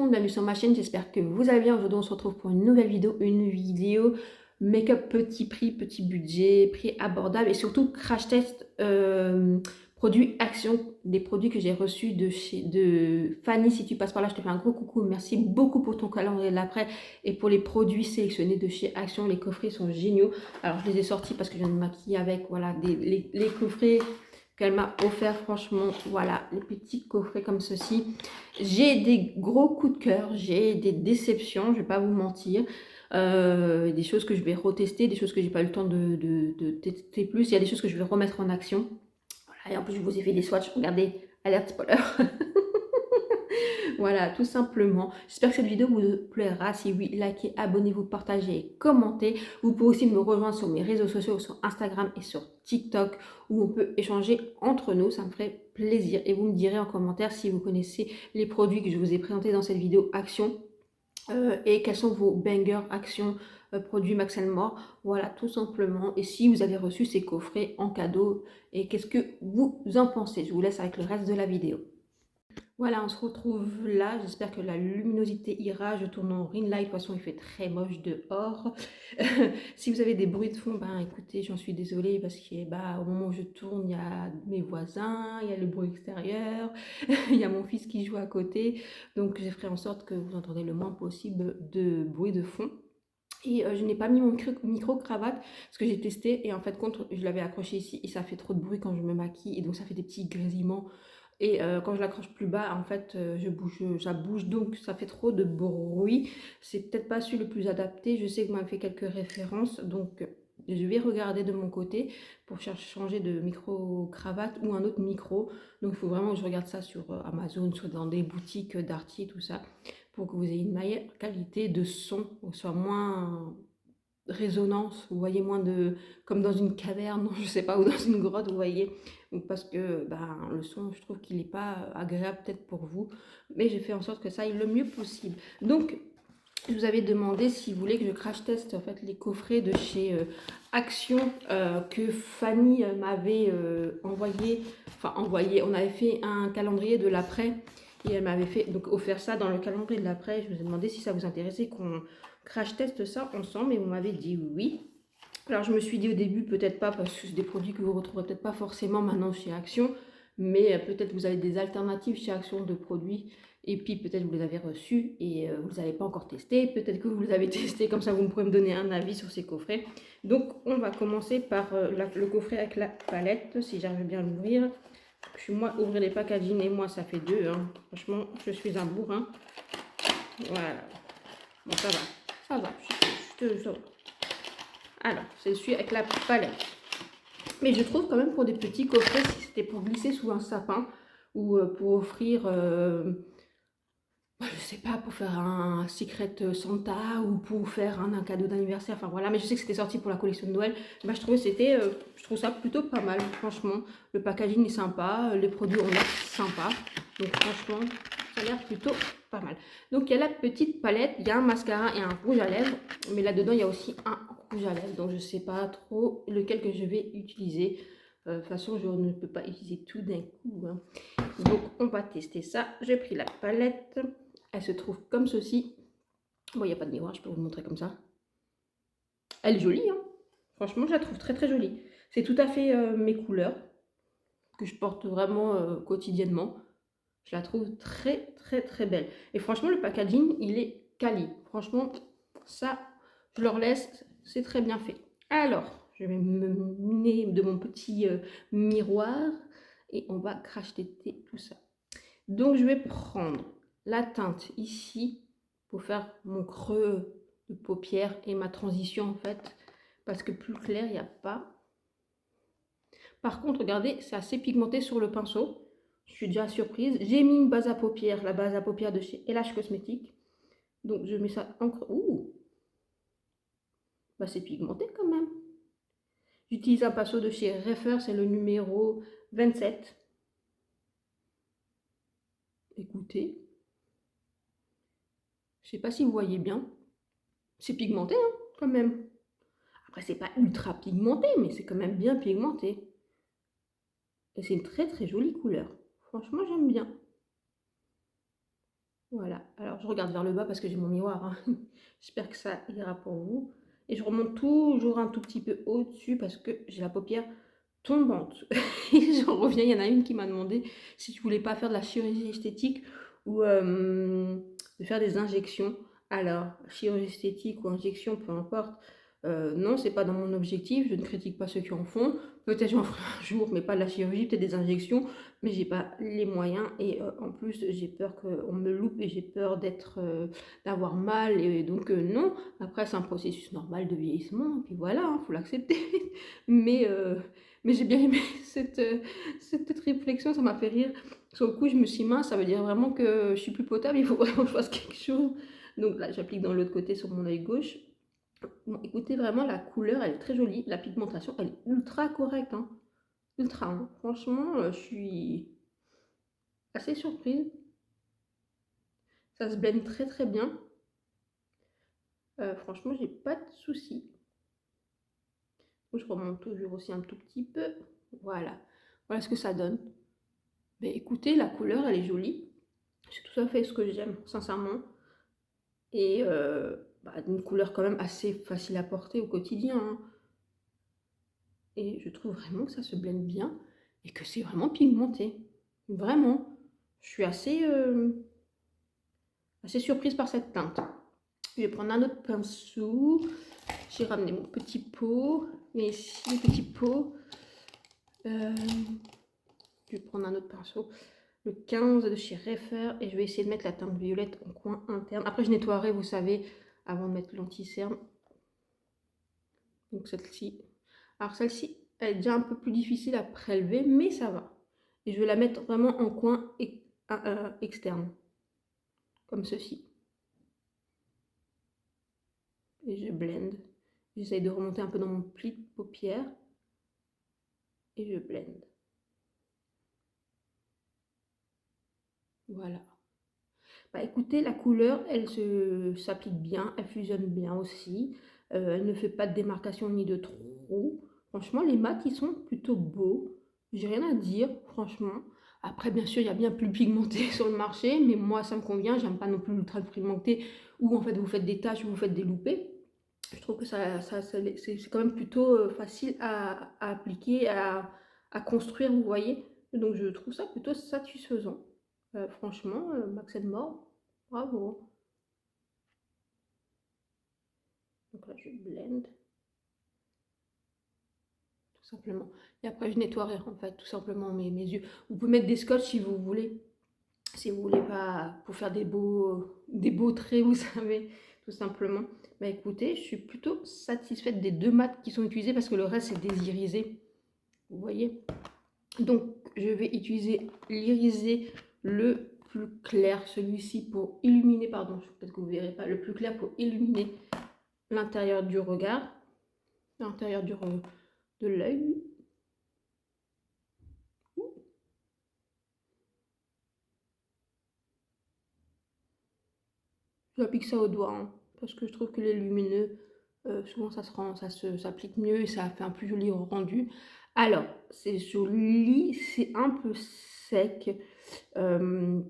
monde, bienvenue sur ma chaîne, j'espère que vous allez bien. Aujourd'hui on se retrouve pour une nouvelle vidéo make-up petit prix, petit budget, prix abordable et surtout crash test produits Action, des produits que j'ai reçus de Fanny. Si tu passes par là, je te fais un gros coucou, merci beaucoup pour ton calendrier de l'après et pour les produits sélectionnés de chez Action. Les coffrets sont géniaux, alors je les ai sortis parce que je viens de me maquiller avec, voilà, les coffrets qu'elle m'a offert. Franchement, voilà, les petits coffrets comme ceci. J'ai des gros coups de cœur, j'ai des déceptions, je vais pas vous mentir. Des choses que je vais retester, des choses que j'ai pas eu le temps de tester plus. Il y a des choses que je vais remettre en action. Voilà, et en plus je vous ai fait des swatchs, regardez, alerte spoiler. Voilà, tout simplement. J'espère que cette vidéo vous plaira. Si oui, likez, abonnez-vous, partagez et commentez. Vous pouvez aussi me rejoindre sur mes réseaux sociaux, sur Instagram et sur TikTok, où on peut échanger entre nous. Ça me ferait plaisir. Et vous me direz en commentaire si vous connaissez les produits que je vous ai présentés dans cette vidéo Action. Et quels sont vos bangers Action produits Max & More. Voilà, tout simplement. Et si vous avez reçu ces coffrets en cadeau, et qu'est-ce que vous en pensez? Je vous laisse avec le reste de la vidéo. Voilà, on se retrouve là. J'espère que la luminosité ira. Je tourne en ring light. De toute façon, il fait très moche dehors. Si vous avez des bruits de fond, ben écoutez, j'en suis désolée parce que bah, au moment où je tourne, il y a mes voisins, il y a le bruit extérieur, il y a mon fils qui joue à côté. Donc, je ferai en sorte que vous entendez le moins possible de bruit de fond. Et je n'ai pas mis mon micro-cravate parce que j'ai testé et en fait, je l'avais accroché ici et ça fait trop de bruit quand je me maquille et donc ça fait des petits grésillements. Et quand je l'accroche plus bas, en fait, ça bouge, donc ça fait trop de bruit. C'est peut-être pas celui le plus adapté. Je sais que vous m'avez fait quelques références, donc je vais regarder de mon côté pour changer de micro-cravate ou un autre micro. Donc il faut vraiment que je regarde ça sur Amazon, soit dans des boutiques Darty, tout ça, pour que vous ayez une meilleure qualité de son, soit moins résonance, vous voyez, moins de, comme dans une caverne, je sais pas, ou dans une grotte, vous voyez, parce que ben, le son, je trouve qu'il n'est pas agréable peut-être pour vous, mais j'ai fait en sorte que ça aille le mieux possible. Donc, je vous avais demandé si vous voulez que je crash teste en fait les coffrets de chez Action que Fanny m'avait envoyé, on avait fait un calendrier de l'après et elle m'avait fait donc offert ça dans le calendrier de l'après. Je vous ai demandé si ça vous intéressait qu'on crash teste ça ensemble et vous m'avez dit oui. Alors je me suis dit au début peut-être pas parce que c'est des produits que vous retrouverez peut-être pas forcément maintenant chez Action, mais peut-être vous avez des alternatives chez Action de produits et puis peut-être vous les avez reçus et vous les avez pas encore testés, peut-être que vous les avez testés, comme ça vous pourrez me donner un avis sur ces coffrets. Donc on va commencer par le coffret avec la palette, si j'arrive bien à l'ouvrir. Puis moi, ouvrir les packaging et moi ça fait deux, hein. Franchement je suis un bourrin. Voilà, bon ça va, ça va, ça va. Alors, c'est celui avec la palette. Mais je trouve quand même pour des petits coffrets, si c'était pour glisser sous un sapin ou pour offrir, je sais pas, pour faire un Secret Santa ou pour faire un cadeau d'anniversaire. Enfin voilà, mais je sais que c'était sorti pour la collection de Noël. Bah, je trouve ça plutôt pas mal, franchement. Le packaging est sympa, les produits ont l'air sympas. Donc franchement, ça a l'air plutôt pas mal. Donc il y a la petite palette, il y a un mascara et un rouge à lèvres. Mais là-dedans, il y a aussi un rouge à lèvres. Donc je sais pas trop lequel que je vais utiliser. De toute façon, je ne peux pas utiliser tout d'un coup, hein. Donc on va tester ça. J'ai pris la palette. Elle se trouve comme ceci. Bon, il n'y a pas de miroir, je peux vous le montrer comme ça. Elle est jolie, hein. Franchement, je la trouve très très jolie. C'est tout à fait mes couleurs que je porte vraiment quotidiennement. Je la trouve très très très belle. Et franchement, le packaging, il est quali. Franchement, ça, je leur laisse, c'est très bien fait. Alors, je vais me muner de mon petit miroir et on va crash tester tout ça. Donc, je vais prendre la teinte ici pour faire mon creux de paupière et ma transition en fait, parce que plus clair, il n'y a pas. Par contre, regardez, c'est assez pigmenté sur le pinceau. Je suis déjà surprise. J'ai mis une base à paupières, la base à paupières de chez LH Cosmetics. Donc, je mets ça en creux. Ouh, bah, c'est pigmenté quand même. J'utilise un pinceau de chez Refer, c'est le numéro 27. Écoutez, je sais pas si vous voyez bien. C'est pigmenté, hein, quand même. Après, c'est pas ultra pigmenté, mais c'est quand même bien pigmenté. Et c'est une très très jolie couleur. Franchement, j'aime bien. Voilà, alors je regarde vers le bas parce que j'ai mon miroir, hein. J'espère que ça ira pour vous. Et je remonte toujours un tout petit peu au-dessus parce que j'ai la paupière tombante. Et j'en reviens, il y en a une qui m'a demandé si je voulais pas faire de la chirurgie esthétique ou de faire des injections. Alors, chirurgie esthétique ou injection, peu importe. Non, c'est pas dans mon objectif. Je ne critique pas ceux qui en font. Peut-être j'en ferai un jour, mais pas de la chirurgie, peut-être des injections. Mais j'ai pas les moyens et en plus j'ai peur qu'on me loupe et j'ai peur d'avoir mal et donc non. Après c'est un processus normal de vieillissement et puis voilà, hein, faut l'accepter. Mais mais j'ai bien aimé cette petite réflexion, ça m'a fait rire. Sur le coup je me suis dit mince, ça veut dire vraiment que je suis plus potable, il faut vraiment que je fasse quelque chose. Donc là j'applique dans l'autre côté sur mon œil gauche. Bon, écoutez, vraiment la couleur elle est très jolie, la pigmentation elle est ultra correcte, hein. Ultra, hein. Franchement je suis assez surprise. Ça se blende très très bien. Franchement, j'ai pas de soucis. Je remonte toujours aussi un tout petit peu. Voilà. Voilà ce que ça donne. Mais écoutez, la couleur, elle est jolie. C'est tout à fait ce que j'aime, sincèrement. Et une couleur quand même assez facile à porter au quotidien, hein. Et je trouve vraiment que ça se blende bien et que c'est vraiment pigmenté. Vraiment. Je suis assez surprise par cette teinte. Je vais prendre un autre pinceau. J'ai ramené mon petit pot. Mais ici, le petit pot. Je vais prendre un autre pinceau. Le 15 de chez Refer. Et je vais essayer de mettre la teinte violette en coin interne. Après, je nettoierai, vous savez, avant de mettre l'anti-cerne. Donc celle-ci. Alors celle-ci, elle est déjà un peu plus difficile à prélever, mais ça va. Et je vais la mettre vraiment en coin externe. Comme ceci. Et je blende. J'essaye de remonter un peu dans mon pli de paupière. Et je blende. Voilà. Bah écoutez, la couleur, elle s'applique bien, elle fusionne bien aussi. Elle ne fait pas de démarcation ni de trous. Franchement, les mats, ils sont plutôt beaux. J'ai rien à dire, franchement. Après, bien sûr, il y a bien plus pigmenté sur le marché, mais moi, ça me convient. J'aime pas non plus l'ultra pigmenté où en fait vous faites des taches ou vous faites des loupés. Je trouve que c'est quand même plutôt facile à appliquer, à construire, vous voyez. Donc je trouve ça plutôt satisfaisant. Franchement, Max Mort, bravo. Donc là, je blende, tout simplement. Et après, je nettoierai, en fait, tout simplement mes yeux. Vous pouvez mettre des scotch si vous voulez. Si vous voulez pas, pour faire des beaux traits, vous savez, tout simplement. Bah écoutez, je suis plutôt satisfaite des deux mats qui sont utilisés parce que le reste, c'est des irisés. Vous voyez? Donc, je vais utiliser l'irisé le plus clair, celui-ci pour illuminer, pardon, peut-être que vous ne verrez pas, le plus clair pour illuminer l'intérieur du regard, l'intérieur de l'œil. J'applique ça au doigt, hein, parce que je trouve que les lumineux, souvent ça s'applique mieux et ça fait un plus joli rendu. Alors, c'est joli, c'est un peu sec. Euh,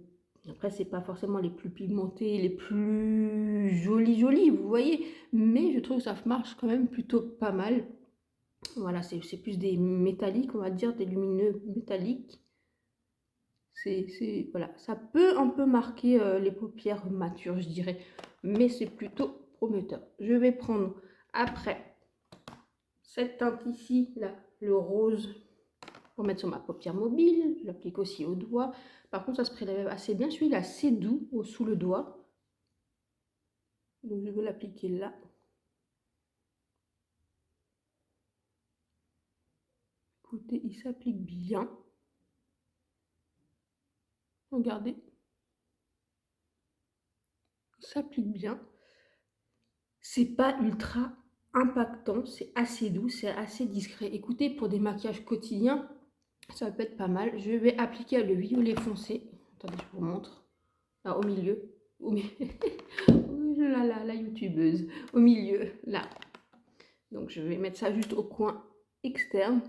Après, c'est pas forcément les plus pigmentés, les plus jolis, vous voyez. Mais je trouve que ça marche quand même plutôt pas mal. Voilà, c'est plus des métalliques, on va dire, des lumineux métalliques. Voilà, ça peut un peu marquer les paupières matures, je dirais. Mais c'est plutôt prometteur. Je vais prendre après cette teinte ici, là, le rose, pour mettre sur ma paupière mobile. Je l'applique aussi au doigt. Par contre, ça se prélève assez bien. Celui-là, est assez doux sous le doigt. Donc, je vais l'appliquer là. Écoutez, il s'applique bien. Regardez. Il s'applique bien. C'est pas ultra impactant. C'est assez doux. C'est assez discret. Écoutez, pour des maquillages quotidiens, ça peut être pas mal. Je vais appliquer le violet foncé. Attendez, je vous montre. Là, au milieu. Au milieu. La youtubeuse. Au milieu, là. Donc, je vais mettre ça juste au coin externe.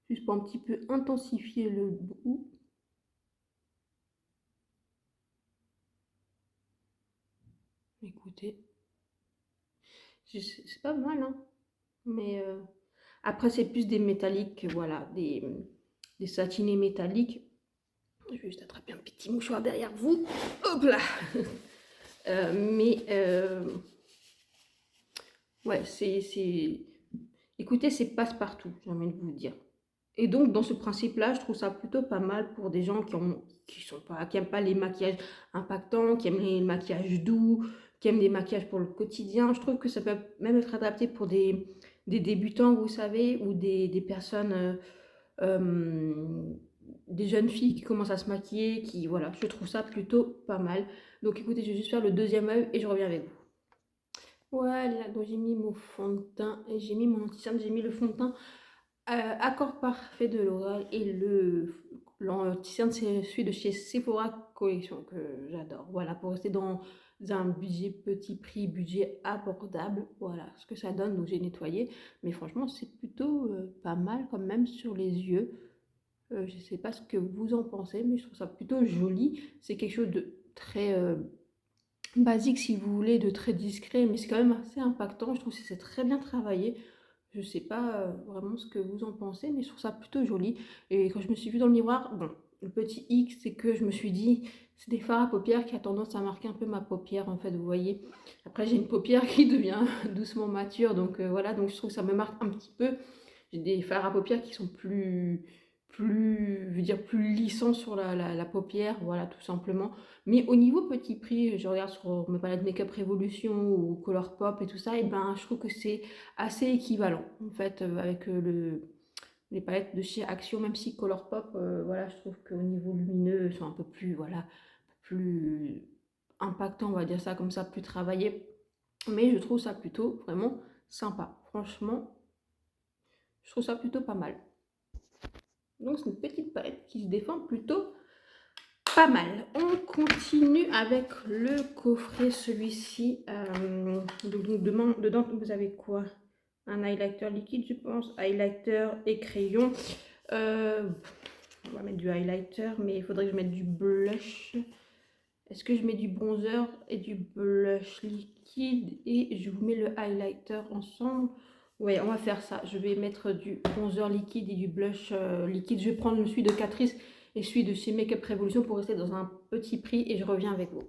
Juste pour un petit peu intensifier le bout. écoutez, c'est pas mal, hein. Mais après, c'est plus des métalliques, voilà, des satinés métalliques. Je vais juste attraper un petit mouchoir derrière vous. Hop là. Mais ouais, écoutez, c'est passe-partout, j'ai envie de vous dire. Et donc, dans ce principe-là, je trouve ça plutôt pas mal pour des gens qui aiment pas les maquillages impactants, qui aiment les maquillages doux, qui aiment les maquillages pour le quotidien. Je trouve que ça peut même être adapté pour des débutants, vous savez, ou des personnes, des jeunes filles qui commencent à se maquiller, voilà, je trouve ça plutôt pas mal. Donc, écoutez, je vais juste faire le deuxième œil et je reviens avec vous. Voilà, donc j'ai mis mon fond de teint et j'ai mis mon anti-cerne, j'ai mis le fond de teint Accord Parfait de L'Oréal et l'anti-cerne c'est celui de chez Sephora Collection que j'adore. Voilà, pour rester dans un budget petit prix, budget abordable, voilà ce que ça donne. Donc j'ai nettoyé, mais franchement c'est plutôt pas mal quand même sur les yeux. Je sais pas ce que vous en pensez, mais je trouve ça plutôt joli. C'est quelque chose de très basique si vous voulez, de très discret, mais c'est quand même assez impactant. Je trouve que c'est très bien travaillé. Je sais pas vraiment ce que vous en pensez, mais je trouve ça plutôt joli. Et quand je me suis vue dans le miroir, bon, le petit X, c'est que je me suis dit, c'est des fards à paupières qui a tendance à marquer un peu ma paupière, en fait, vous voyez. Après, j'ai une paupière qui devient doucement mature, donc voilà, donc je trouve que ça me marque un petit peu. J'ai des fards à paupières qui sont je veux dire, plus lissants sur la paupière, voilà, tout simplement. Mais au niveau petit prix, je regarde sur mes palettes Make-up Revolution ou Colourpop et tout ça, et ben, je trouve que c'est assez équivalent, en fait, avec les palettes de chez Action, même si Colourpop, voilà, je trouve qu'au niveau lumineux, ils sont un peu plus, voilà, plus impactants, on va dire ça comme ça, plus travaillés. Mais je trouve ça plutôt vraiment sympa. Franchement, je trouve ça plutôt pas mal. Donc c'est une petite palette qui se défend plutôt pas mal. On continue avec le coffret, celui-ci. Donc dedans, vous avez quoi? Un highlighter liquide, je pense. Highlighter et crayon. On va mettre du highlighter, mais il faudrait que je mette du blush. Est-ce que je mets du bronzer et du blush liquide et je vous mets le highlighter ensemble? Ouais, on va faire ça. Je vais mettre du bronzer liquide et du blush liquide. Je vais prendre celui de Catrice et celui de chez Makeup Revolution pour rester dans un petit prix et je reviens avec vous.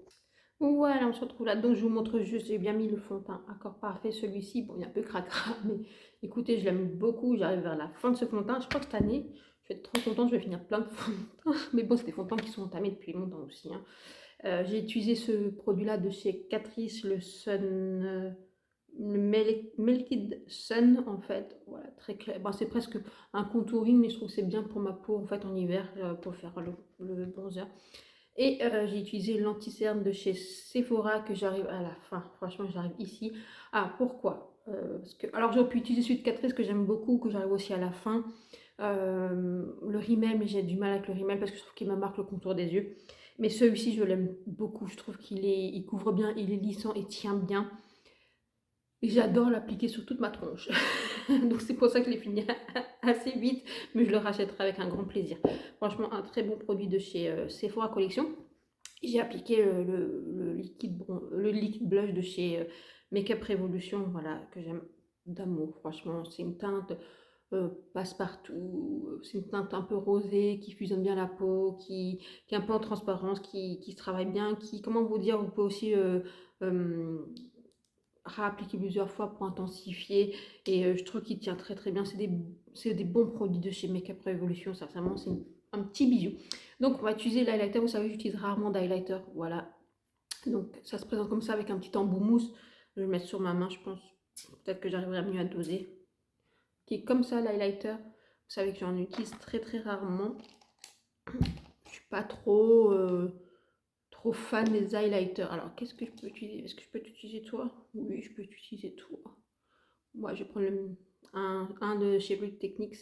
Voilà, on se retrouve là. Donc, je vous montre juste, j'ai bien mis le fond de teint Accord Parfait. Celui-ci, bon, il est un peu cracra, mais écoutez, je l'aime beaucoup. J'arrive vers la fin de ce fond de teint. Je crois que cette année, je vais être trop contente. Je vais finir plein de fonds de teint. Mais bon, c'est des fonds de teint qui sont entamés depuis longtemps aussi, hein. J'ai utilisé ce produit-là de chez Catrice, le Sun, le Melted Sun, en fait. Voilà, très clair. Bon, c'est presque un contouring, mais je trouve que c'est bien pour ma peau, en fait, en hiver, pour faire le bronzer. Et j'ai utilisé l'anti-cerne de chez Sephora que j'arrive à la fin. Franchement, j'arrive ici. Ah, pourquoi alors, j'aurais pu utiliser celui de Catrice que j'aime beaucoup, que j'arrive aussi à la fin. Le rímel, mais j'ai du mal avec le rímel parce que je trouve qu'il me marque le contour des yeux. Mais celui-ci, je l'aime beaucoup. Je trouve il couvre bien, il est lissant et tient bien. Et j'adore l'appliquer sur toute ma tronche. Donc c'est pour ça que je l'ai fini assez vite, mais je le rachèterai avec un grand plaisir. Franchement, un très bon produit de chez Sephora Collection. J'ai appliqué le liquide blush de chez Makeup Revolution, voilà, que j'aime d'amour. Franchement, c'est une teinte passe-partout. C'est une teinte un peu rosée, qui fusionne bien la peau, qui est un peu en transparence, qui se travaille bien, comment vous dire, vous pouvez aussi euh, réappliquer plusieurs fois pour intensifier. Et je trouve qu'il tient très très bien. C'est des bons produits de chez Makeup Revolution, sincèrement, c'est un petit bijou. Donc on va utiliser l'highlighter, vous savez j'utilise rarement d'highlighter, voilà. Donc ça se présente comme ça avec un petit embout mousse. Je vais le mettre sur ma main, je pense. Peut-être que j'arriverai mieux à doser. Qui est comme ça l'highlighter. Vous savez que j'en utilise très très rarement. Je suis pas trop fan des highlighters. Alors qu'est-ce que je peux utiliser? Est-ce que je peux t'utiliser toi? Oui, je peux t'utiliser toi. Moi, je vais prendre un de chez Real Techniques.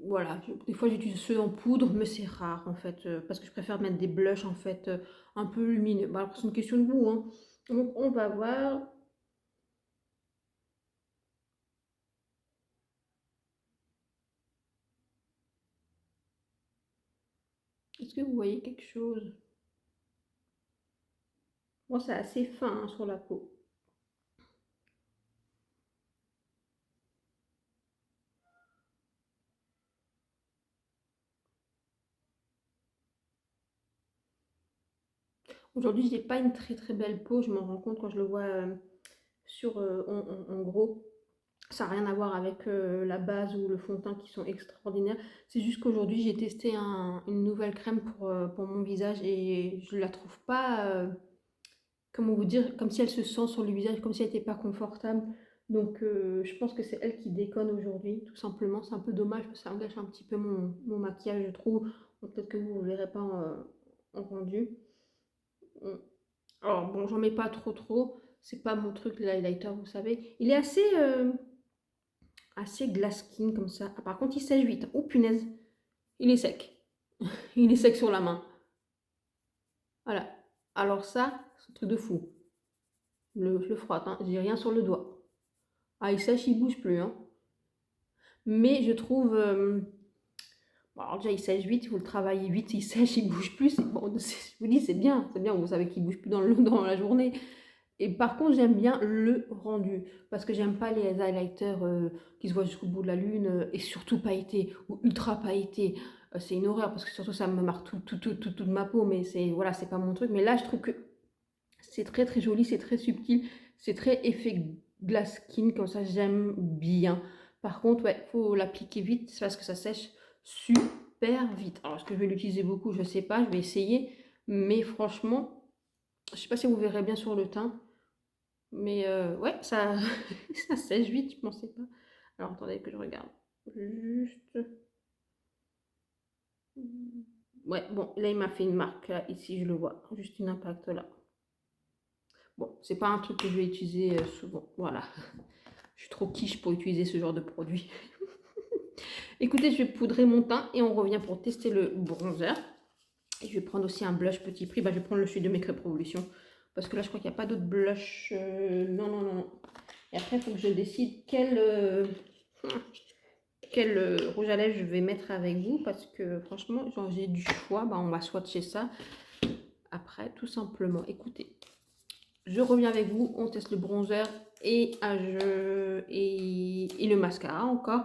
Voilà, des fois j'utilise ceux en poudre, mais c'est rare en fait, parce que je préfère mettre des blushs en fait un peu lumineux. Bon, après, c'est une question de goût, hein. Donc, on va voir. Est-ce que vous voyez quelque chose? Moi, c'est assez fin hein, sur la peau. Aujourd'hui, je n'ai pas une très très belle peau. Je m'en rends compte quand je le vois en gros. Ça n'a rien à voir avec la base ou le fond de teint qui sont extraordinaires. C'est juste qu'aujourd'hui, j'ai testé une nouvelle crème pour mon visage et je la trouve pas, comment vous dire, comme si elle se sent sur le visage, comme si elle n'était pas confortable. Donc, je pense que c'est elle qui déconne aujourd'hui, tout simplement. C'est un peu dommage parce que ça engage un petit peu mon maquillage, je trouve. Donc, peut-être que vous ne verrez pas en rendu. Mm. Alors, bon, j'en mets pas trop trop. C'est pas mon truc, l'highlighter, vous savez. Il est assez glass skin comme ça. Ah, par contre, il sèche vite. Oh punaise, il est sec. Il est sec sur la main. Voilà. Alors ça, c'est un truc de fou. Je le frotte, hein. J'ai rien sur le doigt. Ah, il sèche, il bouge plus, hein. Mais je trouve... bon, alors déjà, il sèche vite, il faut le travailler vite, il sèche, il bouge plus. Bon, je vous dis, c'est bien, vous savez qu'il bouge plus dans la journée. Et par contre, j'aime bien le rendu, parce que j'aime pas les highlighters qui se voient jusqu'au bout de la lune, et surtout pailletés, ou ultra pailletés. C'est une horreur, parce que surtout ça me marque toute ma peau, mais c'est voilà, c'est pas mon truc. Mais là, je trouve que c'est très très joli, c'est très subtil, c'est très effet glass skin, comme ça j'aime bien. Par contre, ouais, faut l'appliquer vite, parce que ça sèche super vite. Alors, est-ce que je vais l'utiliser beaucoup? Je sais pas, je vais essayer. Mais franchement, je sais pas si vous verrez bien sur le teint. Mais ouais, ça, ça sèche vite, je pensais pas. Alors attendez que je regarde. Juste. Ouais, bon, là il m'a fait une marque, là, ici je le vois. Juste une impact là. Bon, c'est pas un truc que je vais utiliser souvent. Voilà. Je suis trop quiche pour utiliser ce genre de produit. Écoutez, je vais poudrer mon teint et on revient pour tester le bronzer. Et je vais prendre aussi un blush petit prix. Bah, je vais prendre le celui de Make Up Revolution. Parce que là, je crois qu'il n'y a pas d'autre blush. Non, non, non, non. Et après, il faut que je décide quel rouge à lèvres je vais mettre avec vous. Parce que franchement, j'ai du choix. Bah, on va swatcher ça après, tout simplement. Écoutez, je reviens avec vous. On teste le bronzer et le mascara encore.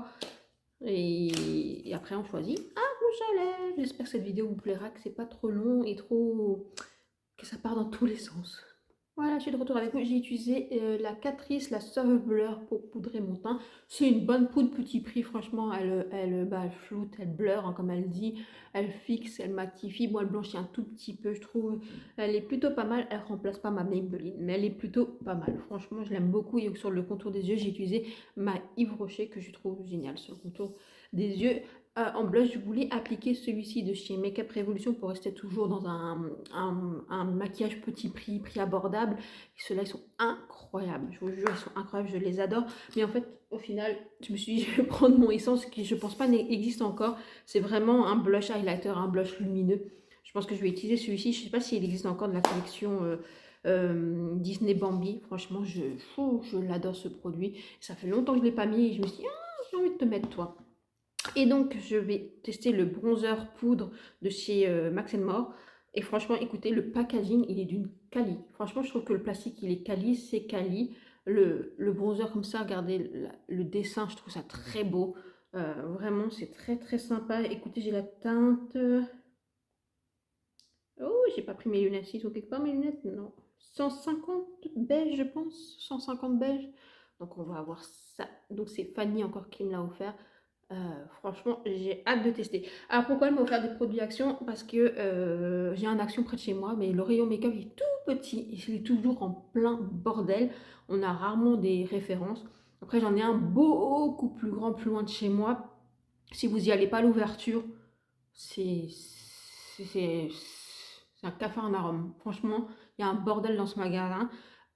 Et après, on choisit un rouge à lèvres. J'espère que cette vidéo vous plaira, que c'est pas trop long et trop... que ça part dans tous les sens. Voilà, je suis de retour avec vous. J'ai utilisé la Catrice, la Soft Blur pour poudrer mon teint. C'est une bonne poudre petit prix, franchement. Elle floute, elle blur, hein, comme elle dit. Elle fixe, elle magnifie. Bon, elle blanchit un tout petit peu, je trouve. Elle est plutôt pas mal. Elle remplace pas ma Maybelline, mais elle est plutôt pas mal. Franchement, je l'aime beaucoup. Et sur le contour des yeux, j'ai utilisé ma Yves Rocher que je trouve géniale sur le contour des yeux. En blush, je voulais appliquer celui-ci de chez Make Up Revolution pour rester toujours dans un maquillage petit prix abordable. Et ceux-là, ils sont incroyables. Je vous jure, ils sont incroyables, je les adore. Mais en fait, au final, je me suis dit, je vais prendre mon Essence qui, je pense pas, n'existe encore. C'est vraiment un blush highlighter, un blush lumineux. Je pense que je vais utiliser celui-ci. Je sais pas s'il existe encore de la collection Disney Bambi. Franchement, je l'adore ce produit. Ça fait longtemps que je ne l'ai pas mis et je me suis dit, ah, j'ai envie de te mettre toi. Et donc, je vais tester le bronzer poudre de chez Max More. Et franchement, écoutez, le packaging, il est d'une quali. Franchement, je trouve que le plastique, il est quali, c'est quali. Le bronzer comme ça, regardez le dessin, je trouve ça très beau. Vraiment, c'est très très sympa. Écoutez, j'ai la teinte... Oh, j'ai pas pris mes lunettes. Ils sont quelque part mes lunettes? Non. 150 beige, je pense. 150 beige. Donc, on va avoir ça. Donc, c'est Fanny encore qui me l'a offert. Franchement, j'ai hâte de tester. Alors pourquoi elle m'a offert des produits Action? Parce que j'ai un Action près de chez moi, mais le rayon make-up est tout petit et il est toujours en plein bordel. On a rarement des références. Après, j'en ai un beaucoup plus grand, plus loin de chez moi. Si vous y allez pas à l'ouverture, c'est c'est- c'est un café en arôme. Franchement, il y a un bordel dans ce magasin.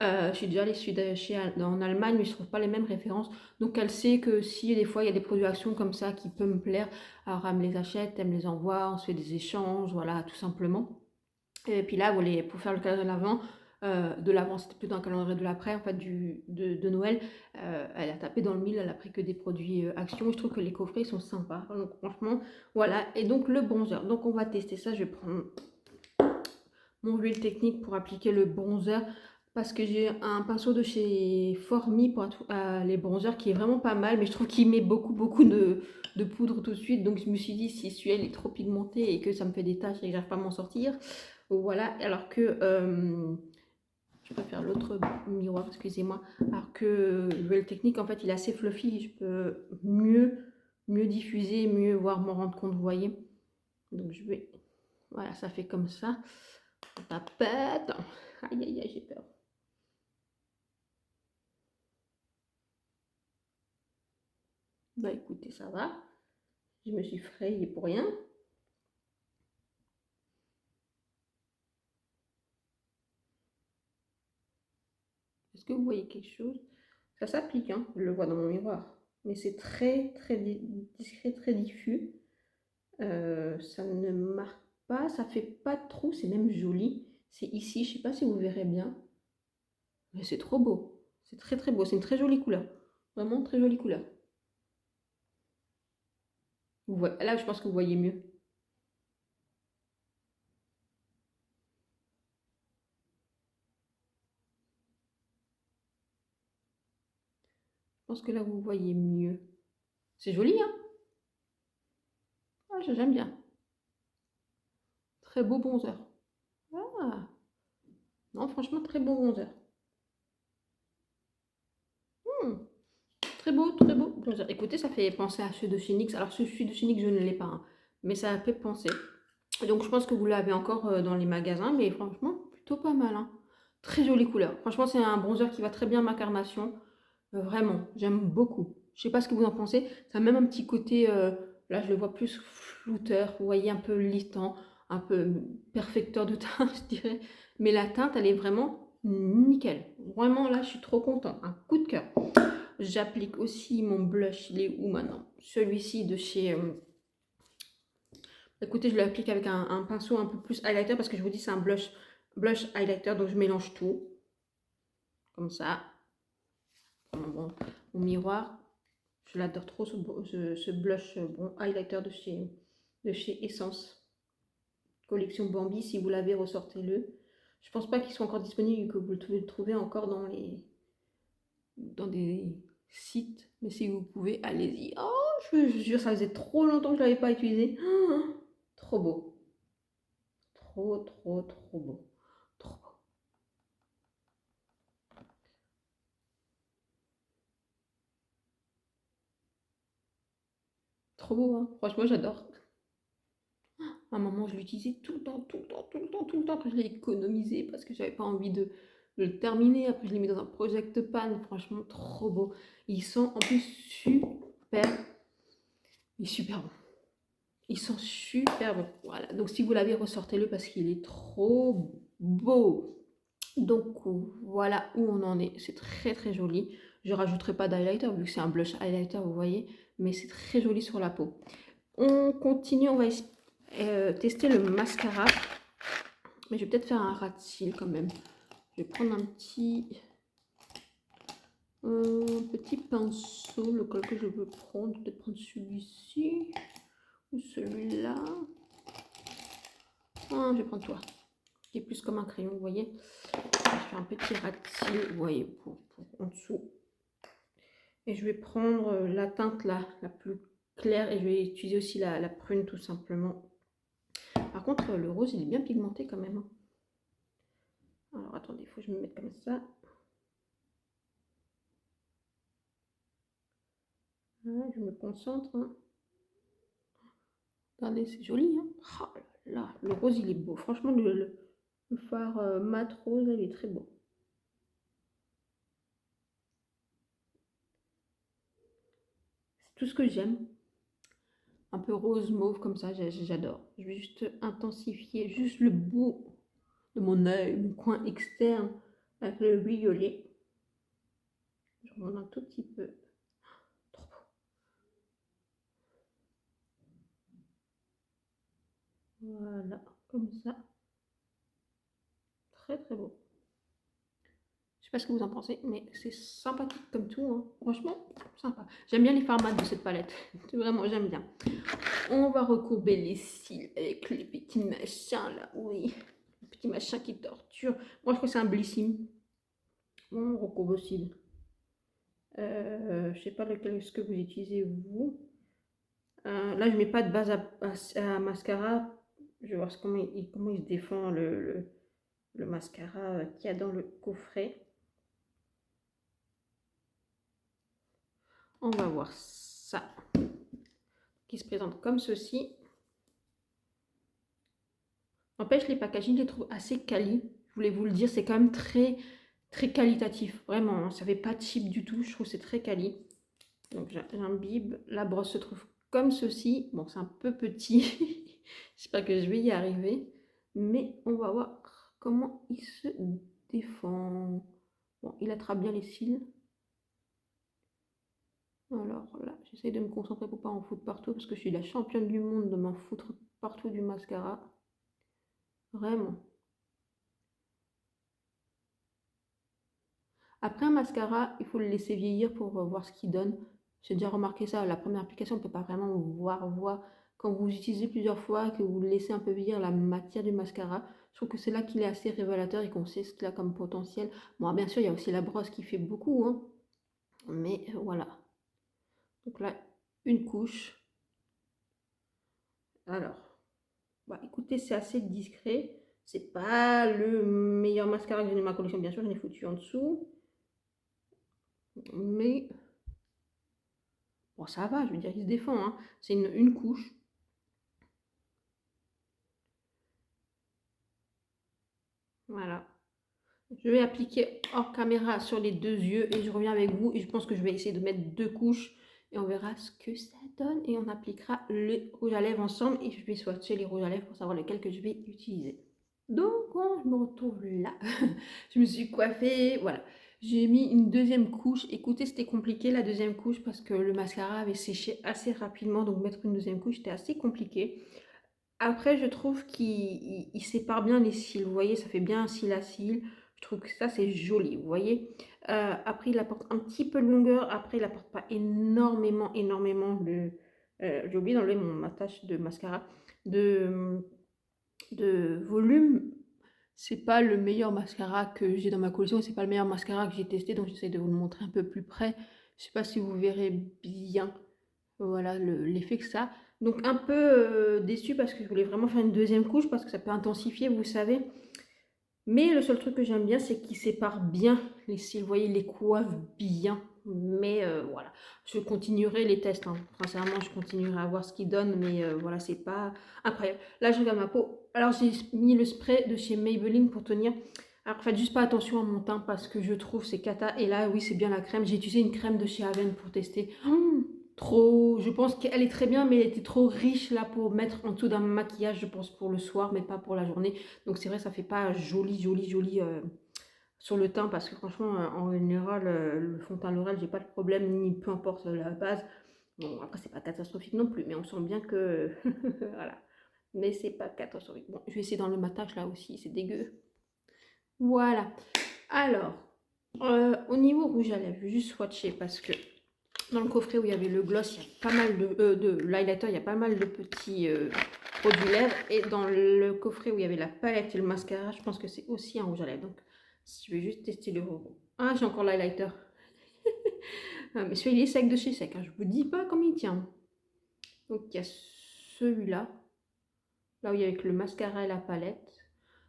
Je suis déjà allée en Allemagne, mais je ne trouve pas les mêmes références. Donc elle sait que si des fois il y a des produits Action comme ça qui peuvent me plaire, alors elle me les achète, elle me les envoie, on se fait des échanges, voilà, tout simplement. Et puis là, pour faire le calendrier de l'avant, c'était plutôt un calendrier de l'après, en fait, de Noël. Elle a tapé dans le mille, elle a pris que des produits Action. Et je trouve que les coffrets sont sympas. Donc franchement, voilà. Et donc le bronzer. Donc on va tester ça. Je vais prendre mon huile technique pour appliquer le bronzer parce que j'ai un pinceau de chez Formi pour les bronzers qui est vraiment pas mal, mais je trouve qu'il met beaucoup de poudre tout de suite. Donc je me suis dit, si celui-là est trop pigmenté et que ça me fait des taches et que j'arrive pas à m'en sortir, voilà. Alors que je préfère l'autre miroir, excusez-moi. Alors que l'huile technique, en fait, il est assez fluffy. Je peux mieux diffuser, mieux voir m'en rendre compte, vous voyez. Donc je vais, voilà, ça fait comme ça. Tapette. Aïe aïe aïe, j'ai peur. Bah écoutez, ça va. Je me suis frayée pour rien. Est-ce que vous voyez quelque chose? Ça s'applique, hein, je le vois dans mon miroir. Mais c'est très discret, très diffus. Ça ne marque pas, ça fait pas de trou, c'est même joli. C'est ici, je sais pas si vous verrez bien. Mais c'est trop beau. C'est très beau. C'est une très jolie couleur. Vraiment très jolie couleur. Là, je pense que vous voyez mieux. Je pense que là, vous voyez mieux. C'est joli, hein? Ah, j'aime bien. Très beau bronzer. Ah, non, franchement, très beau bronzer. Hmm, très beau bronzer. Écoutez, ça fait penser à ceux de chez NYX. Alors, celui de chez NYX, je ne l'ai pas, hein, mais ça a fait penser. Donc, je pense que vous l'avez encore dans les magasins, mais franchement, plutôt pas mal, hein. Très jolie couleur. Franchement, c'est un bronzer qui va très bien à ma carnation. Vraiment, j'aime beaucoup. Je sais pas ce que vous en pensez. Ça a même un petit côté, là je le vois plus flouteur, vous voyez, un peu listant, un peu perfecteur de teint, je dirais. Mais la teinte, elle est vraiment nickel. Vraiment, là, je suis trop contente. Un coup de cœur. J'applique aussi mon blush. Il est où maintenant? Celui-ci de chez... Écoutez, je l'applique avec un pinceau un peu plus highlighter parce que je vous dis, c'est un blush highlighter. Donc, je mélange tout. Comme ça. Mon miroir. Je l'adore trop ce blush bon highlighter de chez Essence. Collection Bambi, si vous l'avez, ressortez-le. Je pense pas qu'il soit encore disponible, que vous le trouvez encore dans des sites. Mais si vous pouvez, allez-y. Oh, je vous jure, ça faisait trop longtemps que je ne l'avais pas utilisé. Oh, trop beau. Trop beau. Trop beau. Trop beau, hein. Franchement, j'adore. À un moment, je l'utilisais tout le temps. Après, je l'ai économisé parce que j'avais pas envie de le terminer. Après, je l'ai mis dans un project pan. Franchement, trop beau. Il sent en plus super. Il est super bon. Il sent super bon. Voilà. Donc, si vous l'avez, ressortez-le parce qu'il est trop beau. Donc, voilà où on en est. C'est très joli. Je rajouterai pas d'highlighter vu que c'est un blush highlighter, vous voyez. Mais c'est très joli sur la peau. On continue. On va tester le mascara. Mais je vais peut-être faire un ras de cils quand même. Je vais prendre un petit pinceau, lequel que je veux prendre. Peut-être prendre celui-ci ou celui-là. Ah, je vais prendre toi, qui est plus comme un crayon, vous voyez. Je fais un petit ras de cils, vous voyez, pour en dessous. Et je vais prendre la teinte là, la plus claire, et je vais utiliser aussi la prune tout simplement. Par contre, le rose, il est bien pigmenté quand même, hein. Alors attendez, il faut que je me mette comme ça. Voilà, je me concentre, hein. Regardez, c'est joli, hein. Oh là là, le rose, il est beau. Franchement, le fard mat rose, il est très beau. C'est tout ce que j'aime. Un peu rose mauve comme ça, j'adore. Je vais juste intensifier juste le bout de mon œil, mon coin externe avec le violet. Je remonte un tout petit peu. Trop beau. Voilà, comme ça. Très beau. Je sais pas ce que vous en pensez, mais c'est sympathique comme tout, hein. Franchement, sympa. J'aime bien les formats de cette palette. Vraiment, j'aime bien. On va recourber les cils avec les petits machins là, oui. petit machin qui torture. Moi, je crois que c'est un Blissim. Bon, Rocobocil. Je sais pas lequel est-ce que vous utilisez, vous. Là, je mets pas de base à mascara. Je vais voir comment il se défend le mascara qu'il y a dans le coffret. On va voir ça. Qui se présente comme ceci. N'empêche, les packaging, je les trouve assez quali. Je voulais vous le dire, c'est quand même très, très qualitatif. Vraiment, hein, ça fait pas cheap du tout. Je trouve que c'est très quali. Donc, j'imbibe. La brosse se trouve comme ceci. Bon, c'est un peu petit. J'espère que je vais y arriver. Mais on va voir comment il se défend. Bon, il attrape bien les cils. Alors là, j'essaie de me concentrer pour pas en foutre partout parce que je suis la championne du monde de m'en foutre partout du mascara. Vraiment. Après un mascara, il faut le laisser vieillir pour voir ce qu'il donne. J'ai déjà remarqué ça, la première application, on ne peut pas vraiment voir. Quand vous utilisez plusieurs fois, que vous laissez un peu vieillir la matière du mascara, je trouve que c'est là qu'il est assez révélateur et qu'on sait ce qu'il a comme potentiel. Bon, bien sûr, il y a aussi la brosse qui fait beaucoup, hein. Mais voilà. Donc là, une couche. Alors, bah, écoutez, c'est assez discret. C'est pas le meilleur mascara que j'ai dans ma collection, bien sûr, j'en ai foutu en dessous. Mais bon, ça va, je veux dire, il se défend, hein. C'est une couche. Voilà. Je vais appliquer hors caméra sur les deux yeux et je reviens avec vous. Et je pense que je vais essayer de mettre deux couches et on verra ce que ça donne. Et on appliquera le rouge à lèvres ensemble et je vais swatcher les rouges à lèvres pour savoir lequel que je vais utiliser. Donc, je me retrouve là. Je me suis coiffée, voilà. J'ai mis une deuxième couche. Écoutez, c'était compliqué la deuxième couche parce que le mascara avait séché assez rapidement. Donc, mettre une deuxième couche, c'était assez compliqué. Après, je trouve qu'il sépare bien les cils. Vous voyez, ça fait bien un cil à cil. Je trouve que ça, c'est joli. Vous voyez. Après, il apporte un petit peu de longueur. Après, il apporte pas énormément de... j'ai oublié d'enlever ma tache de mascara. De volume. C'est pas le meilleur mascara que j'ai dans ma collection. C'est pas le meilleur mascara que j'ai testé. Donc, j'essaie de vous le montrer un peu plus près. Je sais pas si vous verrez bien. Voilà l'effet que ça. Donc un peu déçue parce que je voulais vraiment faire une deuxième couche parce que ça peut intensifier, vous savez. Mais le seul truc que j'aime bien, c'est qu'il sépare bien les cils. Vous voyez, les coiffe bien. Mais voilà, je continuerai les tests, hein. Sincèrement, je continuerai à voir ce qu'il donne. Mais voilà, c'est pas incroyable. Là, je regarde ma peau. Alors, j'ai mis le spray de chez Maybelline pour tenir. Alors, faites juste pas attention à mon teint parce que je trouve c'est cata. Et là, oui, c'est bien la crème. J'ai utilisé une crème de chez Aven pour tester. Trop, je pense qu'elle est très bien, mais elle était trop riche là pour mettre en dessous d'un maquillage, je pense pour le soir, mais pas pour la journée. Donc c'est vrai, ça fait pas joli sur le teint parce que franchement, en général, le fond de teint L'Oréal, j'ai pas de problème, ni peu importe la base. Bon, après, c'est pas catastrophique non plus, mais on sent bien que. Voilà. Mais c'est pas catastrophique. Bon, je vais essayer dans le matage là aussi, c'est dégueu. Voilà. Alors, au niveau rouge à lèvres, je vais juste swatcher parce que dans le coffret où il y avait le gloss, il y a pas mal de l'highlighter, il y a pas mal de petits produits lèvres. Et dans le coffret où il y avait la palette et le mascara, je pense que c'est aussi un rouge à lèvres. Donc, je vais juste tester le rouge. Ah, j'ai encore l'highlighter. Ah, mais celui-là, il est sec de chez sec, hein. Je vous dis pas comment il tient. Donc, il y a celui-là. Là où il y a avec le mascara et la palette.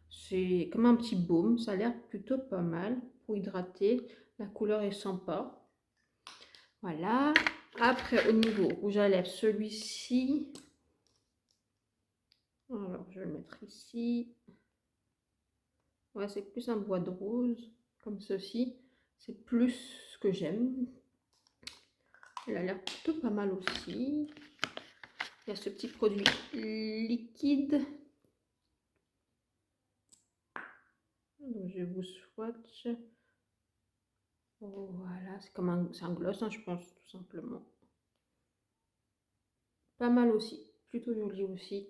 C'est comme un petit baume. Ça a l'air plutôt pas mal pour hydrater. La couleur est sympa. Voilà. Après, au niveau rouge à lèvres, celui-ci. Alors, je vais le mettre ici. Ouais, c'est plus un bois de rose, comme ceci. C'est plus ce que j'aime. Il a l'air plutôt pas mal aussi. Il y a ce petit produit liquide. Donc, je vous swatch. Voilà, c'est comme un gloss, hein, je pense, tout simplement. Pas mal aussi, plutôt joli aussi.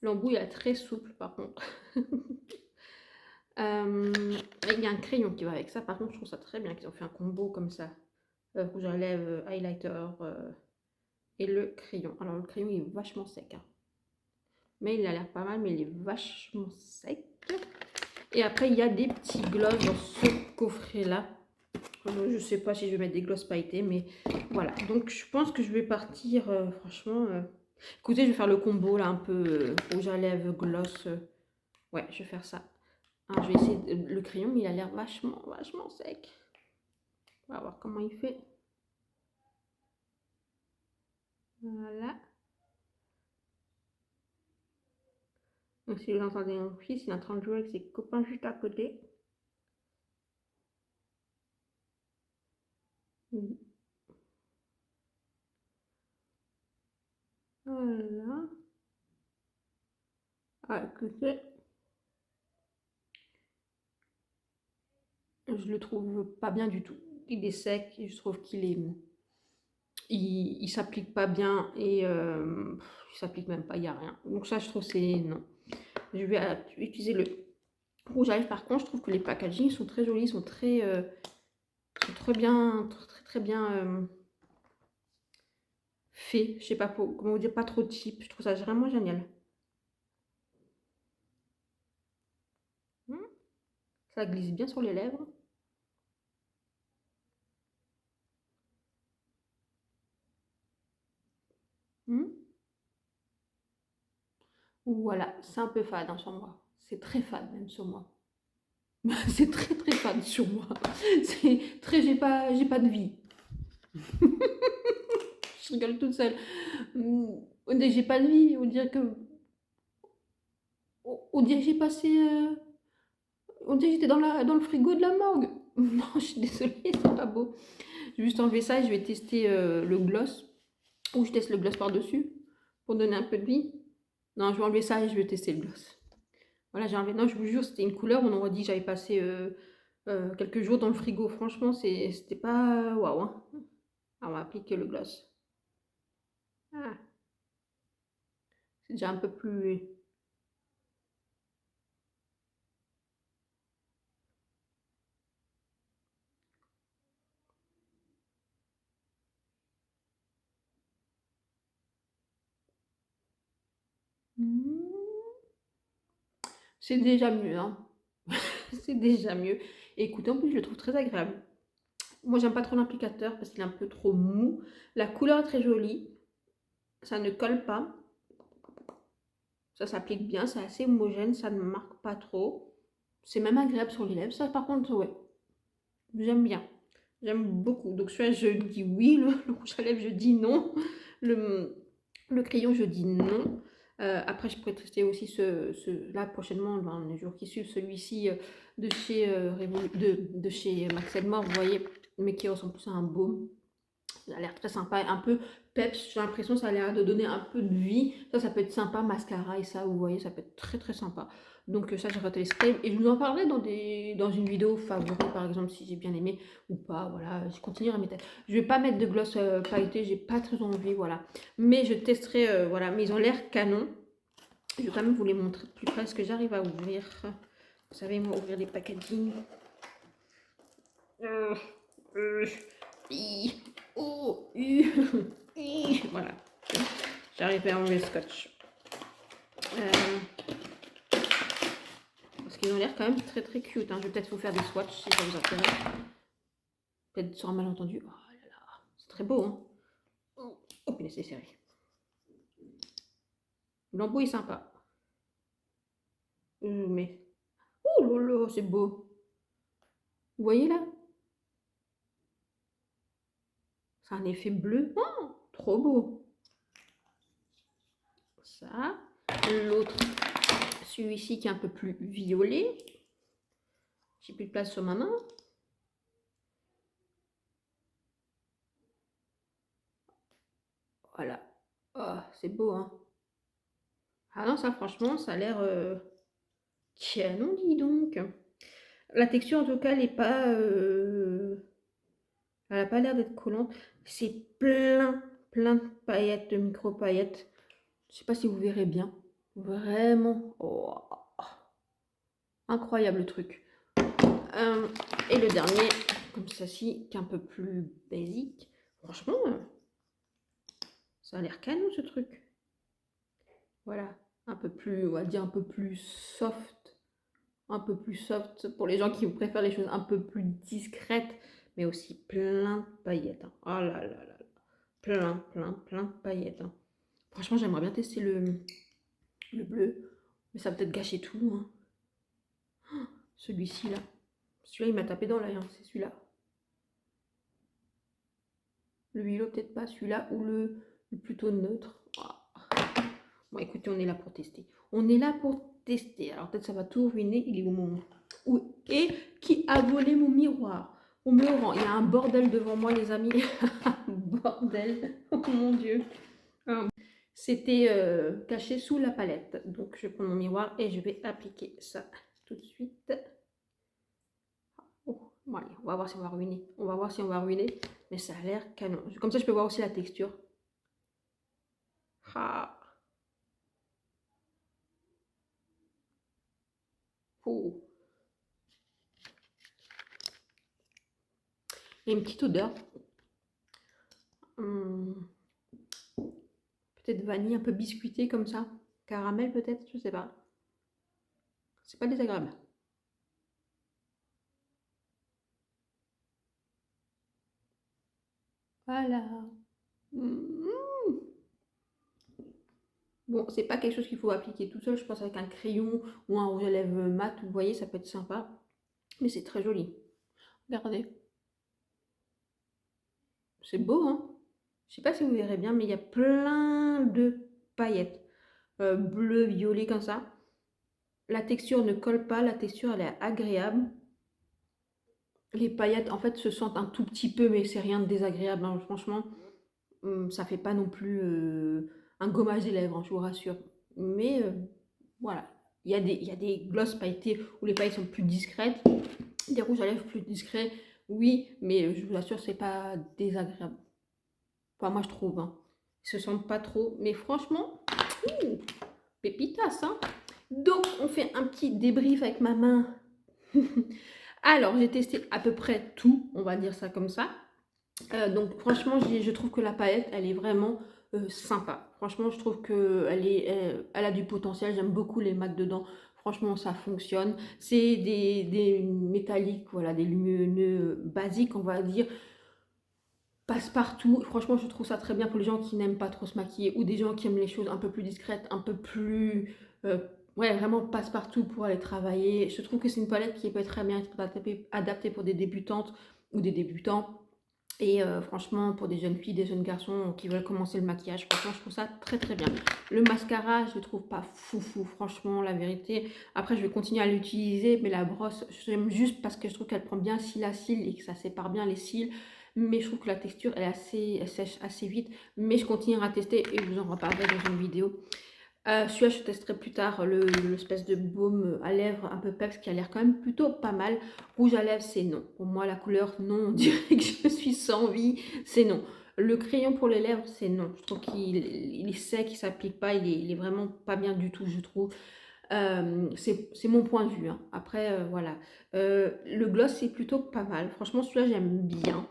L'embout est très souple par contre. Il y a un crayon qui va avec ça, par contre je trouve ça très bien qu'ils ont fait un combo comme ça. Rouge à lèvres, highlighter et le crayon. Alors le crayon il est vachement sec, hein. Mais il a l'air pas mal, mais il est vachement sec. Et après, il y a des petits gloss dans ce coffret-là. Je sais pas si je vais mettre des gloss pailletés, mais voilà. Donc, je pense que je vais partir, franchement... Écoutez, je vais faire le combo, là, un peu rouge à lèvres, gloss. Ouais, je vais faire ça. Alors, je vais essayer le crayon, mais il a l'air vachement sec. On va voir comment il fait. Voilà. Donc, si vous entendez mon fils, il est en train de jouer avec ses copains juste à côté. Voilà. Ah, écoutez, je le trouve pas bien du tout. Il est sec et je trouve qu'il est... Il s'applique pas bien et il s'applique même pas, il n'y a rien. Donc ça, je trouve c'est non. Je vais utiliser le rouge à lèvres. Par contre, je trouve que les packaging sont très jolis, sont très bien, très bien faits. Je sais pas comment vous dire, pas trop cheap. Je trouve ça vraiment génial. Ça glisse bien sur les lèvres. Voilà, c'est un peu fade hein, sur moi. C'est très fade même sur moi. C'est très fade sur moi. C'est très, j'ai pas de vie. Je rigole toute seule. On dirait que j'ai pas de vie. On dirait que j'ai passé. On dirait que j'étais dans le frigo de la morgue. Non, je suis désolée, c'est pas beau. Je vais juste enlever ça et je vais tester le gloss. Ou je teste le gloss par-dessus pour donner un peu de vie. Non, je vais enlever ça et je vais tester le gloss. Voilà, j'ai enlevé. Non, je vous jure, c'était une couleur. On aurait dit que j'avais passé quelques jours dans le frigo. Franchement, c'était pas waouh. Hein. Alors, on va appliquer le gloss. Ah, c'est déjà un peu plus. C'est déjà mieux, hein. C'est déjà mieux. Et écoutez, en plus, je le trouve très agréable. Moi, j'aime pas trop l'applicateur parce qu'il est un peu trop mou. La couleur est très jolie. Ça ne colle pas. Ça s'applique bien. C'est assez homogène. Ça ne marque pas trop. C'est même agréable sur les lèvres. Ça, par contre, ouais. J'aime bien. J'aime beaucoup. Donc, soit je dis oui, le rouge à lèvres, je dis non. Le crayon, je dis non. Après, je pourrais tester aussi là prochainement, dans les jours qui suivent, celui-ci de chez, de chez Max Elmore, vous voyez, mais qui ressemble plus à un baume. Ça a l'air très sympa, un peu peps, j'ai l'impression que ça a l'air de donner un peu de vie. Ça peut être sympa, mascara et ça, vous voyez, ça peut être très sympa. Donc ça, j'ai raté les sprays et je vous en parlerai dans une vidéo favori, par exemple, si j'ai bien aimé ou pas, voilà, je continuerai à mettre. Je vais pas mettre de gloss pailleté, j'ai pas très envie, voilà. Mais je testerai, voilà, mais ils ont l'air canon. Je vais quand même vous les montrer de plus près, ce que j'arrive à ouvrir. Vous savez, moi, ouvrir des packaging. O, U, I. Voilà. J'arrive à enlever le scotch. Parce qu'ils ont l'air quand même très cute. Hein. Je vais peut-être vous faire des swatchs si ça vous intéresse. Peut-être sur un malentendu. Oh là là, c'est très beau. Hein. Oh, puis c'est serré. L'embout est sympa. Mais. Oh là là, c'est beau. Vous voyez là? C'est un effet bleu. Oh, trop beau. Ça. L'autre, celui-ci qui est un peu plus violet. J'ai plus de place sur ma main. Voilà. Oh, c'est beau, hein. Ah non, ça franchement, ça a l'air canon, dis donc. La texture, en tout cas, elle n'est pas... elle n'a pas l'air d'être collante. C'est plein de paillettes, de micro-paillettes. Je ne sais pas si vous verrez bien. Vraiment. Oh, incroyable le truc. Et le dernier, comme ça-ci, qui est un peu plus basique. Franchement, ça a l'air canon ce truc. Voilà. Un peu plus, on va dire un peu plus soft. un peu plus soft pour les gens qui préfèrent les choses un peu plus discrètes, mais aussi plein de paillettes, hein. Oh là là là là. Plein de paillettes, hein. Franchement, j'aimerais bien tester le bleu, mais ça va peut-être gâcher tout, hein. Celui-ci là. Celui-là, il m'a tapé dans l'œil, hein, c'est celui-là. Le huilot, peut-être pas celui-là, ou le plutôt neutre. Oh. Bon, écoutez, on est là pour tester. On est là pour tester. Alors, peut-être ça va tout ruiner. Il est où mon... Et qui a volé mon miroir? On me rend. Il y a un bordel devant moi, les amis. Bordel. Oh mon Dieu. C'était caché sous la palette. Donc, je prends mon miroir et je vais appliquer ça tout de suite. Oh, bon, allez, on va voir si on va ruiner. On va voir si on va ruiner. Mais ça a l'air canon. Comme ça, je peux voir aussi la texture. Ah. Oh. Il y a une petite odeur. Peut-être vanille, un peu biscuité comme ça. Caramel peut-être, je sais pas. C'est pas désagréable. Voilà. Bon, c'est pas quelque chose qu'il faut appliquer tout seul. Je pense avec un crayon ou un rouge à lèvres mat. Vous voyez, ça peut être sympa. Mais c'est très joli. Regardez. C'est beau, hein? Je sais pas si vous verrez bien, mais il y a plein de paillettes. Bleu, violet, comme ça. La texture ne colle pas. La texture, elle est agréable. Les paillettes, en fait, se sentent un tout petit peu, mais c'est rien de désagréable, hein. Franchement, ça fait pas non plus un gommage des lèvres, hein, je vous rassure. Mais voilà, il y a des glosses pailletées où les paillettes sont plus discrètes, des rouges à lèvres plus discrets, oui, mais je vous assure, c'est pas désagréable. Enfin, moi, je trouve, hein. Ils se sentent pas trop, mais franchement, pépitas, hein. Donc, on fait un petit débrief avec ma main. Alors, j'ai testé à peu près tout, on va dire ça comme ça. Donc franchement, je trouve que la palette, elle est vraiment sympa. Franchement, je trouve elle a du potentiel. J'aime beaucoup les mat dedans. Franchement, ça fonctionne. C'est des métalliques, voilà, des lumineux basiques, on va dire. Passe-partout. Franchement, je trouve ça très bien pour les gens qui n'aiment pas trop se maquiller ou des gens qui aiment les choses un peu plus discrètes, un peu plus... ouais, vraiment passe-partout pour aller travailler. Je trouve que c'est une palette qui peut être très bien adaptée pour des débutantes ou des débutants. Et franchement, pour des jeunes filles, des jeunes garçons qui veulent commencer le maquillage, franchement, je trouve ça très très bien. Le mascara, je le trouve pas foufou, franchement, la vérité. Après, je vais continuer à l'utiliser, mais la brosse, j'aime juste parce que je trouve qu'elle prend bien cils à cils et que ça sépare bien les cils. Mais je trouve que la texture, elle sèche assez vite. Mais je continuerai à tester et je vous en reparlerai dans une vidéo. Celui-là, je testerai plus tard l'espèce de baume à lèvres un peu peps qui a l'air quand même plutôt pas mal. Rouge à lèvres, c'est non. Pour moi, la couleur, non, on dirait que je suis sans vie, c'est non. Le crayon pour les lèvres, c'est non. Je trouve qu'il est sec, il s'applique pas, il est vraiment pas bien du tout, je trouve. C'est mon point de vue, hein. Après, voilà. Le gloss, c'est plutôt pas mal. Franchement, celui-là, j'aime bien.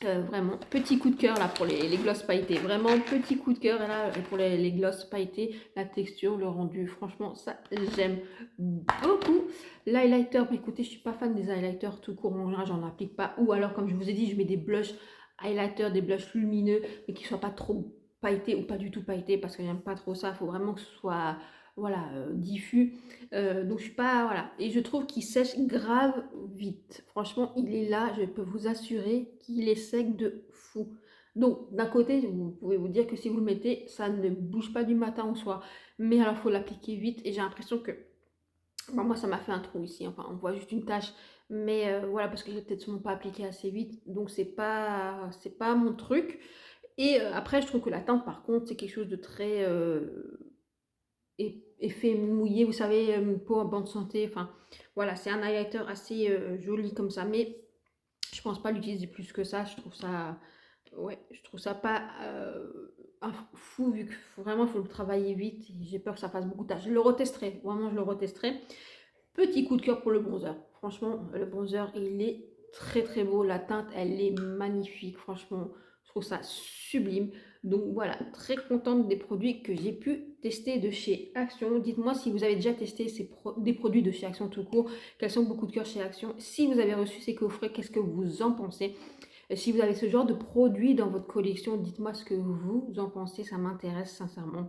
Vraiment, petit coup de cœur là pour les glosses pailletées. Vraiment, petit coup de cœur là pour les glosses pailletées. La texture, le rendu, franchement, ça j'aime beaucoup. L'highlighter, bah, écoutez, je suis pas fan des highlighters tout court. En général, j'en applique pas. Ou alors, comme je vous ai dit, je mets des blushs highlighter, des blushs lumineux, mais qui soient pas trop pailletés ou pas du tout pailletés parce que j'aime pas trop ça. Il faut vraiment que ce soit voilà, diffus. Donc je suis pas, voilà. Et je trouve qu'il sèche grave vite. Franchement, il est là, je peux vous assurer qu'il est sec de fou. Donc d'un côté, vous pouvez vous dire que si vous le mettez, ça ne bouge pas du matin au soir. Mais alors, il faut l'appliquer vite. Et j'ai l'impression que, bon, moi, ça m'a fait un trou ici. Enfin, on voit juste une tache. Mais voilà, parce que j'ai peut-être sûrement pas appliqué assez vite. Donc c'est pas mon truc. Et après, je trouve que la teinte, par contre, c'est quelque chose de très effet mouillé, vous savez, peau en bonne santé. Enfin, voilà, c'est un highlighter assez joli comme ça, mais je pense pas l'utiliser plus que ça. Je trouve ça, ouais, je trouve ça pas fou vu que vraiment il faut le travailler vite. J'ai peur que ça fasse beaucoup de tâches. Je le retesterai, vraiment, je le retesterai. Petit coup de cœur pour le bronzer. Franchement, le bronzer, il est très très beau. La teinte, elle est magnifique. Franchement, trouve ça sublime. Donc voilà, très contente des produits que j'ai pu tester de chez Action. Dites-moi si vous avez déjà testé des produits de chez Action tout court, quels sont vos coups de cœur chez Action. Si vous avez reçu ces coffrets, qu'est-ce que vous en pensez? Et si vous avez ce genre de produits dans votre collection, dites-moi ce que vous en pensez, ça m'intéresse sincèrement.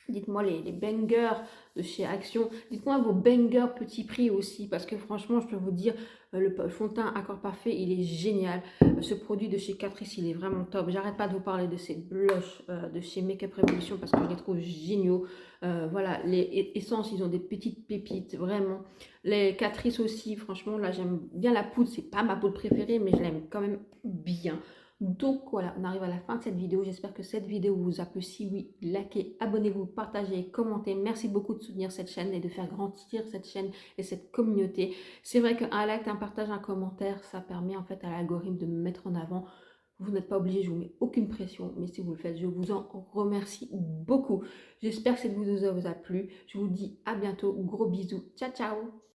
Dites-moi les bangers de chez Action. Dites-moi vos bangers petit prix aussi, parce que franchement, je peux vous dire, le fond de teint Accord Parfait, il est génial. Ce produit de chez Catrice, il est vraiment top. J'arrête pas de vous parler de ces blushs de chez Makeup Revolution parce que je les trouve géniaux. Voilà, les essences, ils ont des petites pépites, vraiment. Les Catrice aussi, franchement, là, j'aime bien la poudre. C'est pas ma poudre préférée, mais je l'aime quand même bien. Donc voilà, on arrive à la fin de cette vidéo. J'espère que cette vidéo vous a plu. Si oui, likez, abonnez-vous, partagez, commentez. Merci beaucoup de soutenir cette chaîne et de faire grandir cette chaîne et cette communauté. C'est vrai qu'un like, un partage, un commentaire, ça permet en fait à l'algorithme de me mettre en avant. Vous n'êtes pas obligé, je vous mets aucune pression, mais si vous le faites, je vous en remercie beaucoup. J'espère que cette vidéo vous a plu. Je vous dis à bientôt. Gros bisous. Ciao, ciao.